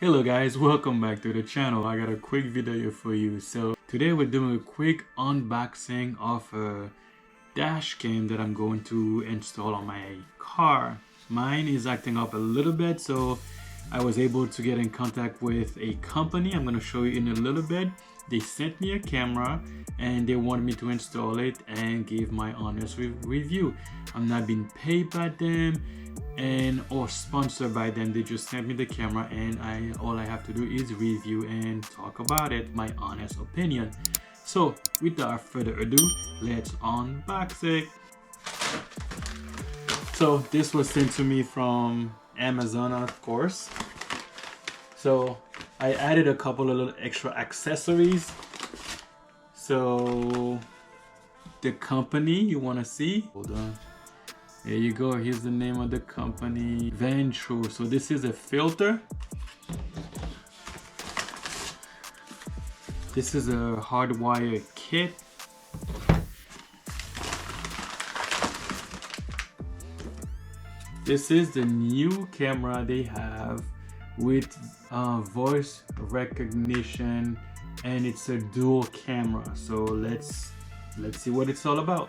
Hello guys, welcome back to the channel. I got a quick video for you. So today we're doing a quick unboxing of a dash cam that I'm going to install on my car. Mine is acting up a little bit, so I was able to get in contact with a company. I'm going to show you in a little bit. They sent me a camera and they wanted me to install it and give my honest review. I'm not being paid by them or sponsored by them. They just sent me the camera and all I have to do is review and talk about it, my honest opinion. So without further ado, let's unbox it. So this was sent to me from Amazon, of course. So I added a couple of little extra accessories. So the company you want to see, hold on, there you go. Here's the name of the company, Vantrue. So this is a filter. This is a hardwire kit. This is the new camera they have with voice recognition, and it's a dual camera. So let's see what it's all about.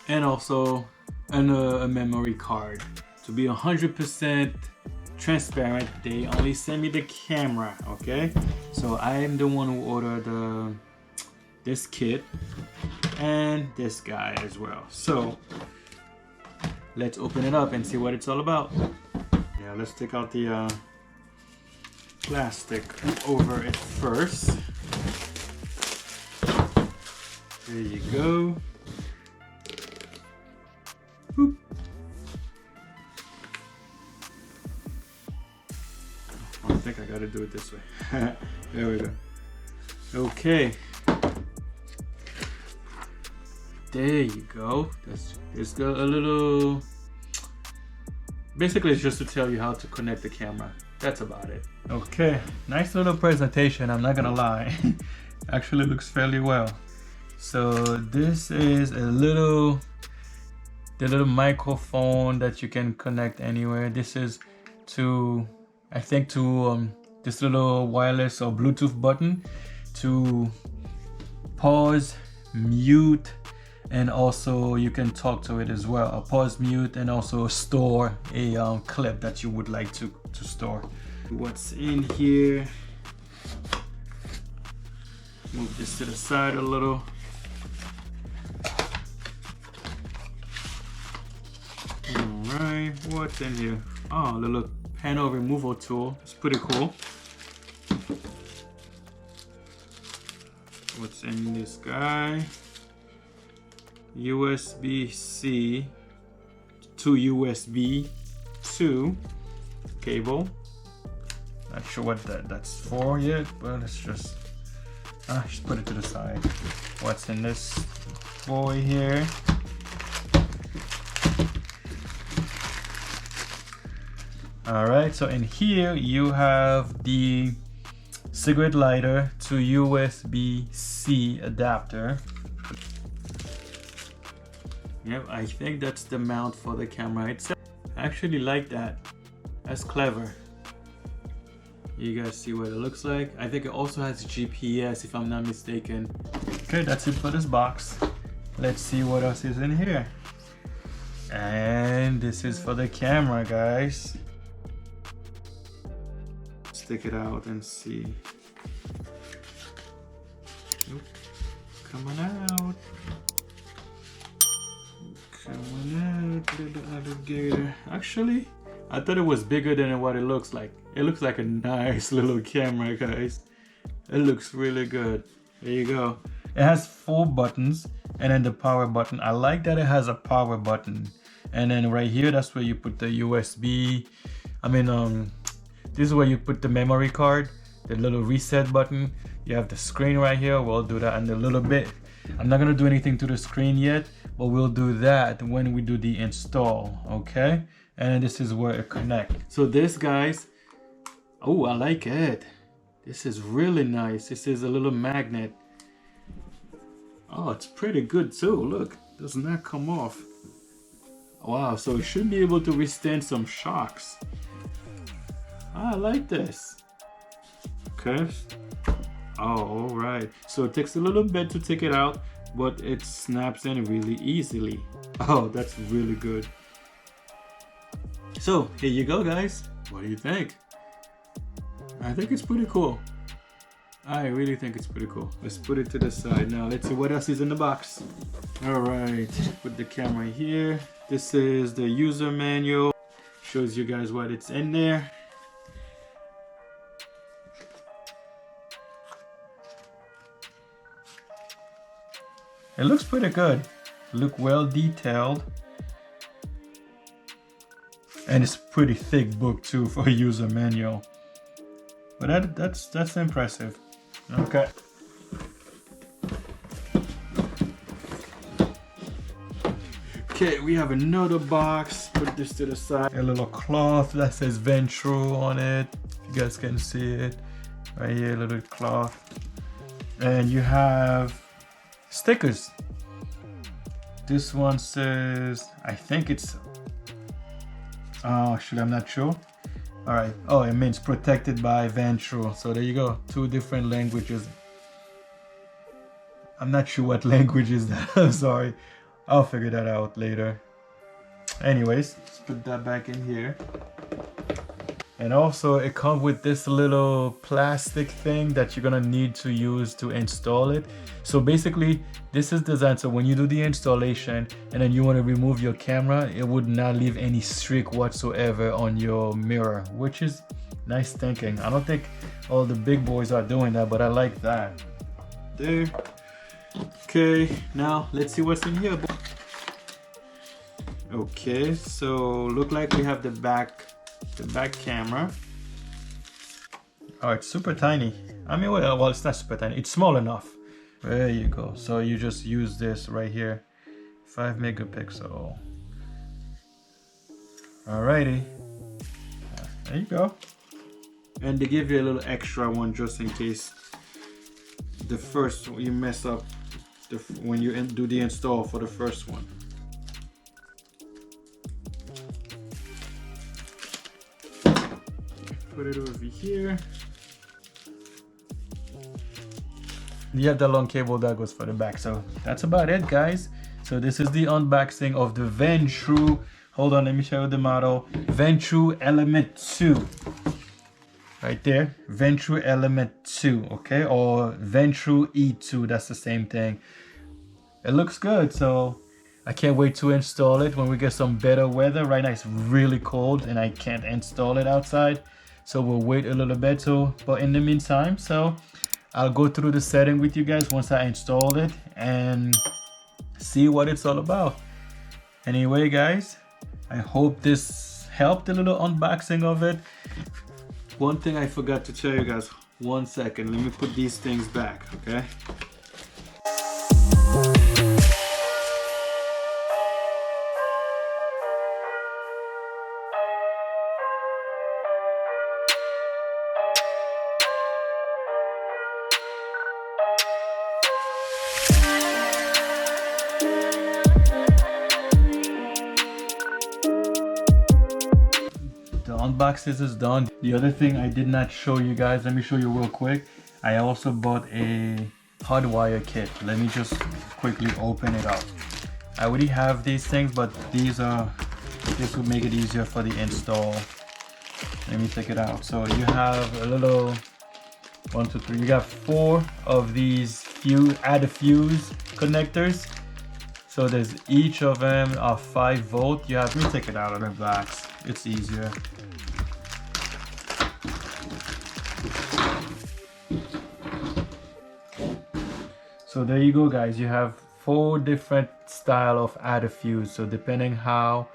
And also a memory card. To be 100% transparent, they only send me the camera, okay? So I am the one who ordered this kit and this guy as well. So let's open it up and see what it's all about. Yeah, let's take out the plastic over it first. There you go. Boop. I think I gotta do it this way. There we go. Okay. There you go. It's got a little. Basically, it's just to tell you how to connect the camera. That's about it. Okay, nice little presentation. I'm not gonna lie. Actually, looks fairly well. So this is the little microphone that you can connect anywhere. This is to, I think, to this little wireless or Bluetooth button to pause, mute, and also you can talk to it as well. A pause, mute, and also store a clip that you would like to store. What's in here? Move this to the side a little. Alright, what's in here? Oh, a little panel removal tool. It's pretty cool. What's in this guy? USB-C to USB 2 cable. Not sure what that's for yet, but let's just put it to the side. What's in this boy here? Alright, so in here you have the cigarette lighter to USB-C adapter. Yep, I think that's the mount for the camera itself. I actually like that. That's clever. You guys see what it looks like? I think it also has GPS if I'm not mistaken. Okay, that's it for this box. Let's see what else is in here. And this is for the camera, guys. Stick it out and see. Nope. Come on out. Come on out, little alligator. Actually, I thought it was bigger than what it looks like. It looks like a nice little camera, guys. It looks really good. There you go. It has 4 buttons and then the power button. I like that it has a power button. And then right here, that's where you put the USB. This is where you put the memory card, the little reset button. You have the screen right here. We'll do that in a little bit. I'm not gonna do anything to the screen yet, but we'll do that when we do the install, okay? And this is where it connects. So this, guys, oh, I like it. This is really nice. This is a little magnet. Oh, it's pretty good too. Look, does not come off. Wow, so it should be able to withstand some shocks. I like this. Okay. Oh, all right. So it takes a little bit to take it out, but it snaps in really easily. Oh, that's really good. So here you go, guys. What do you think? I think it's pretty cool. I really think it's pretty cool. Let's put it to the side now. Let's see what else is in the box. All right, put the camera here. This is the user manual. Shows you guys what it's in there. It looks pretty good. Look well detailed. And it's a pretty thick book too for a user manual. But that's impressive. Okay. Okay, we have another box. Put this to the side. A little cloth that says Vantrue on it. You guys can see it. Right here, a little cloth. And you have stickers. This one says, I think it's, actually I'm not sure. All right, oh, it means protected by Vantrue. So there you go, 2 different languages. I'm not sure what language is that, I'm sorry. I'll figure that out later. Anyways, let's put that back in here. And also it comes with this little plastic thing that you're gonna need to use to install it. So basically this is designed so when you do the installation and then you want to remove your camera, it would not leave any streak whatsoever on your mirror, which is nice thinking. I don't think all the big boys are doing that, but I like that. There. Okay, now let's see what's in here. Okay, so look like we have the back camera. Oh, it's super tiny. I mean, well, it's not super tiny. It's small enough. There you go. So you just use this right here. 5 megapixel. Alrighty. There you go. And they give you a little extra one just in case the first you mess up when you do the install for the first one. Put it over here. You have the long cable that goes for the back. So that's about it, guys. So this is the unboxing of the Vantrue. Hold on, let me show you the model. Vantrue Element 2. Right there, Vantrue Element 2, okay? Or Vantrue E2, that's the same thing. It looks good, so I can't wait to install it when we get some better weather. Right now it's really cold and I can't install it outside. So we'll wait a little bit, but in the meantime, so I'll go through the setting with you guys once I install it and see what it's all about. Anyway, guys, I hope this helped, a little unboxing of it. One thing I forgot to tell you guys, 1 second, let me put these things back, okay? Unboxing is done. The other thing I did not show you guys, let me show you real quick. I also bought a hardwire kit. Let me just quickly open it up. I already have these things, but this would make it easier for the install. Let me take it out. So you have a little 1, 2, 3. You got 4 of these add a fuse connectors. So there's each of them are 5 volt. You have, let me take it out of the box. It's easier. So there you go, guys. You have 4 different style of add fuse. So depending how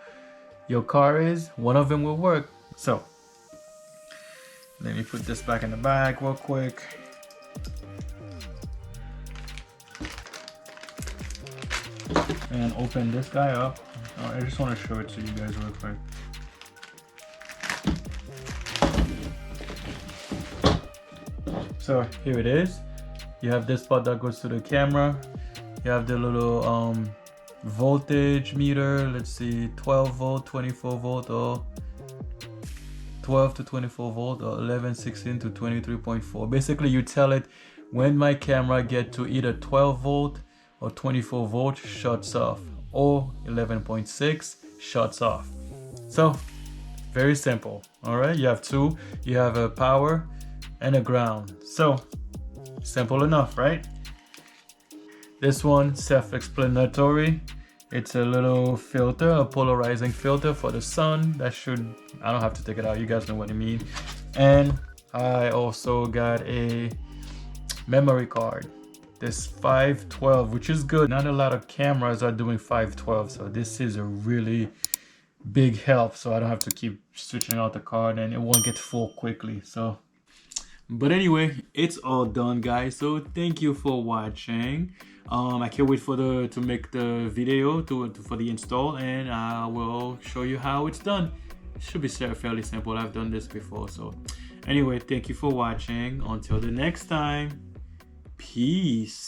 your car is, one of them will work. So let me put this back in the bag real quick. And open this guy up. I just want to show it to you guys real quick. So here it is. You have this part that goes to the camera. You have the little voltage meter. Let's see, 12 volt, 24 volt, or 12 to 24 volt or 11, 16 to 23.4. Basically, you tell it when my camera get to either 12 volt or 24 volt, shuts off, or 11.6 shuts off. So very simple. All right, you have two, you have a power and a ground. So simple enough, right? This one, self-explanatory. It's a little filter, a polarizing filter for the sun. That should, I don't have to take it out, you guys know what I mean. And I also got a memory card, this 512, which is good. Not a lot of cameras are doing 512, so this is a really big help, so I don't have to keep switching out the card and it won't get full quickly. So but anyway, it's all done, guys, so thank you for watching. I can't wait for to make the video for the install, and I will show you how it's done. It should be fairly simple. I've done this before. So anyway, thank you for watching. Until the next time, peace.